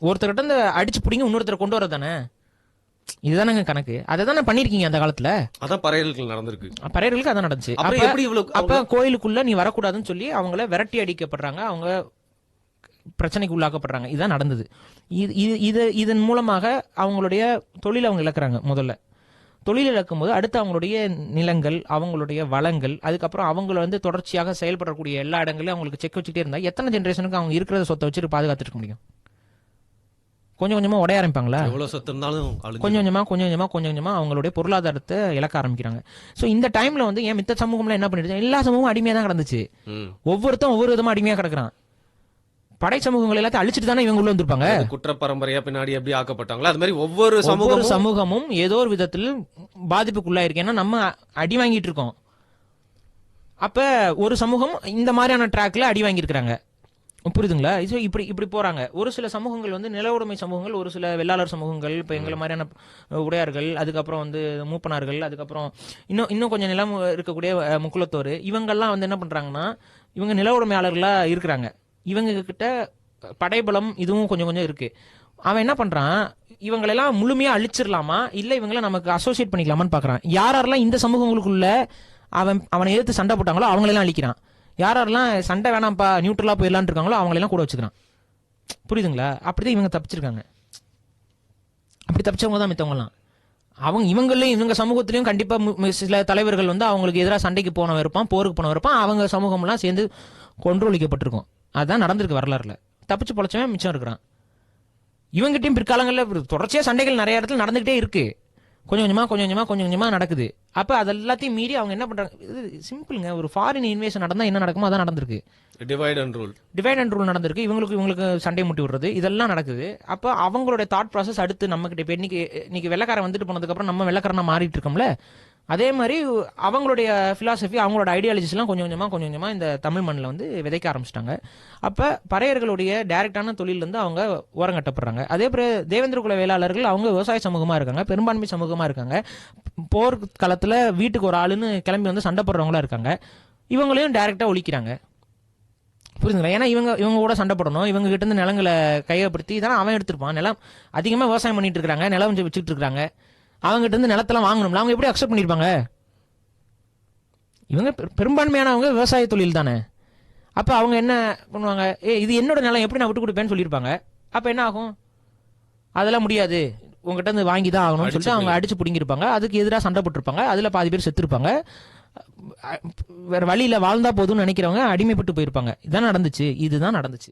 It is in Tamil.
ஒருத்தர்கிட்ட இருந்து அடிச்சு பிடிங்க இன்னொருத்தரை கொண்டு வரதானே, இதுதானங்க கணக்கு. அதை தானே பண்ணிருக்கீங்க அந்த காலத்துல. அதான் பறையர்களுக்கு நடந்திருக்கு. பறையர்களுக்கு அதான் நடந்துச்சு. அப்ப கோயிலுக்குள்ள நீ வரக்கூடாதுன்னு சொல்லி அவங்கள விரட்டி அடிக்கப்படுறாங்க, அவங்க பிரச்சனைக்கு உள்ளாக்கப்படுறாங்க. இதுதான் நடந்தது. இதன் மூலமாக அவங்களுடைய தொழில் அவங்க இழக்கிறாங்க. முதல்ல தொழில் இழக்கும் போது அடுத்து அவங்களுடைய நிலங்கள், அவங்களுடைய வளங்கள், அதுக்கப்புறம் அவங்கள வந்து தொடர்ச்சியாக செயல்படக்கூடிய எல்லா இடங்களையும் அவங்களுக்கு செக் வச்சுட்டே இருந்தா எத்தனை ஜென்ரேஷனுக்கு அவங்க இருக்கிறத சொத்தை வச்சுட்டு பாதுகாத்துட்டு இருக்க முடியும்? கொஞ்சம் கொஞ்சமா உடைய ஆரம்பிப்பாங்களா? கொஞ்சம் கொஞ்சமா அவங்களுடைய பொருளாதாரத்தை இழக்க ஆரம்பிக்கிறாங்க. சோ இந்த டைம்ல வந்து ஏன் மித்த சமூகம்ல என்ன பண்ணிட்டு, எல்லா சமூகமும் அடிமையா தான் கிடந்துச்சு. ஒவ்வொருத்தரும் ஒவ்வொரு விதமா அடிமையா கிடக்குறான். படை சமூகங்கள் எல்லாத்தையும் அழிச்சிட்டு தானே இவங்க உள்ள வந்திருப்பாங்க. குற்ற பரம்பரையா பின்னாடி எப்படி ஆக்கப்பட்டாங்களோ அது மாதிரி ஒவ்வொரு சமூகமும் ஏதோ ஒரு விதத்தில் பாதிப்புக்குள்ளாயிருக்கு. ஏன்னா நம்ம அடி வாங்கிட்டு இருக்கோம். அப்ப ஒரு சமூகம் இந்த மாதிரியான ட்ராக்ல அடி வாங்கியிருக்கிறாங்க. புரியுதுங்களா? இப்படி இப்படி போறாங்க. ஒரு சில சமூகங்கள் வந்து நில உடைமை சமூகங்கள், ஒரு சில வெள்ளாளர் சமூகங்கள், இப்ப எங்களை மாதிரியான உடையார்கள், அதுக்கப்புறம் வந்து மூப்பனார்கள், அதுக்கப்புறம் இன்னும் கொஞ்சம் நிலம் இருக்கக்கூடிய முக்குளத்தோர், இவங்கெல்லாம் வந்து என்ன பண்றாங்கன்னா இவங்க நில உடைமையாளர்களா இருக்கிறாங்க. இவங்க கிட்ட படைபலம் இதுவும் கொஞ்சம் கொஞ்சம் இருக்கு. அவன் என்ன பண்றான், இவங்களெல்லாம் முழுமையா அழிச்சிடலாமா இல்ல இவங்களை நமக்கு அசோசியேட் பண்ணிக்கலாமான்னு பாக்குறான். யாரெல்லாம் இந்த சமூகங்களுக்குள்ள அவனை எதிர்த்து சண்டை போட்டாங்களோ அவங்களெல்லாம் அழிக்கிறான். யாரெல்லாம் சண்டை வேணாம்ப்பா நியூட்ரலா போயிடலான் இருக்காங்களோ அவங்களெல்லாம் கூட வச்சுக்கிறான். புரியுதுங்களா? அப்படிதான் இவங்க தப்பிச்சிருக்காங்க. அப்படி தப்பிச்சவங்க தான் மித்தவங்கலாம். இவங்களையும் இவங்க சமூகத்திலையும் கண்டிப்பா சில தலைவர்கள் வந்து அவங்களுக்கு எதிராக சண்டைக்கு போனவன் இருப்பான், போருக்கு போனவன் இருப்பான். அவங்க சமூகம் எல்லாம் சேர்ந்து கொன்றொழிக்கப்பட்டிருக்கும். அதான் நடந்திருக்கு வரலாறுல. தப்பிச்சு பொழைச்சவன் மிச்சம் இருக்கிறான். இவங்கிட்டையும் பிற்காலங்களில் தொடர்ச்சியா சண்டைகள் நிறைய இடத்துல நடந்துகிட்டே இருக்கு. கொஞ்சம் கொஞ்சமா நடக்குது. அப்ப அது எல்லாத்தையும் மீறி அவங்க என்ன பண்றாங்க, இது சிம்பிள்ங்க. ஒரு ஃபாரின் இன்வேஷன் நடந்தா என்ன நடக்குமோ அதான் நடந்திருக்கு. டிவைட் அண்ட் ரூல் நடந்திருக்கு. இவங்களுக்கு சண்டை முட்டி விடுறது இதெல்லாம் நடக்குது. அப்ப அவங்களுடைய தாட் ப்ராசஸ் அடுத்து நம்ம கிட்ட இப்ப இன்னைக்கு வெள்ளக்காரன் வந்துட்டு போனதுக்கு அப்புறம் நம்ம வெள்ளக்காரனா மாறிட்டு இருக்கோம்ல, அதே மாதிரி அவங்களுடைய பிலாசபி, அவங்களோட ஐடியாலஜிஸ் எல்லாம் கொஞ்சம் கொஞ்சமா இந்த தமிழ் மண்ணில் வந்து விதைக்க ஆரம்பிச்சிட்டாங்க. அப்ப பறையர்களுடைய டைரக்டான தொழில் இருந்து அவங்க ஓரங்கட்டப்படுறாங்க. அதே போல தேவேந்திர குல வேளாளர்கள் அவங்க விவசாய சமூகமா இருக்காங்க, பெரும்பான்மை சமூகமா இருக்காங்க. போர் காலத்துல வீட்டுக்கு ஒரு ஆளுன்னு கிளம்பி வந்து சண்டை போடுறவங்களா இருக்காங்க. இவங்களையும் டைரக்டா ஒழிக்கிறாங்க. புரியுதுங்களா? ஏன்னா இவங்க கூட சண்டை போடணும், இவங்க கிட்ட இருந்து நிலங்களை கையப்படுத்தி இதெல்லாம் அவன் எடுத்திருப்பான். நிலம் அதிகமா விவசாயம் பண்ணிட்டு இருக்காங்க, நிலம் வச்சுட்டு இருக்காங்க. அவங்ககிட்ட இருந்து நிலத்தெல்லாம் வாங்கணும்ல, அவங்க எப்படி அக்செப்ட் பண்ணிருப்பாங்க? இவங்க பெரும்பான்மையானவங்க விவசாய தொழில் தானே. அப்ப அவங்க என்ன பண்ணுவாங்க, இது என்னோட நிலம் எப்படி நான் விட்டு கொடுப்பேன்னு சொல்லியிருப்பாங்க. அப்ப என்ன ஆகும், அதெல்லாம் முடியாது உங்ககிட்ட இருந்து வாங்கி தான் ஆகணும்னு சொல்லிட்டு அவங்க அடிச்சு பிடிங்கிருப்பாங்க. அதுக்கு எதிராக சண்டை போட்டிருப்பாங்க. அதுல பாதி பேர் செத்துருப்பாங்க. வேற வழியில வாழ்ந்தா போதும்னு நினைக்கிறவங்க அடிமைப்பட்டு போயிருப்பாங்க. இதுதான் நடந்துச்சு.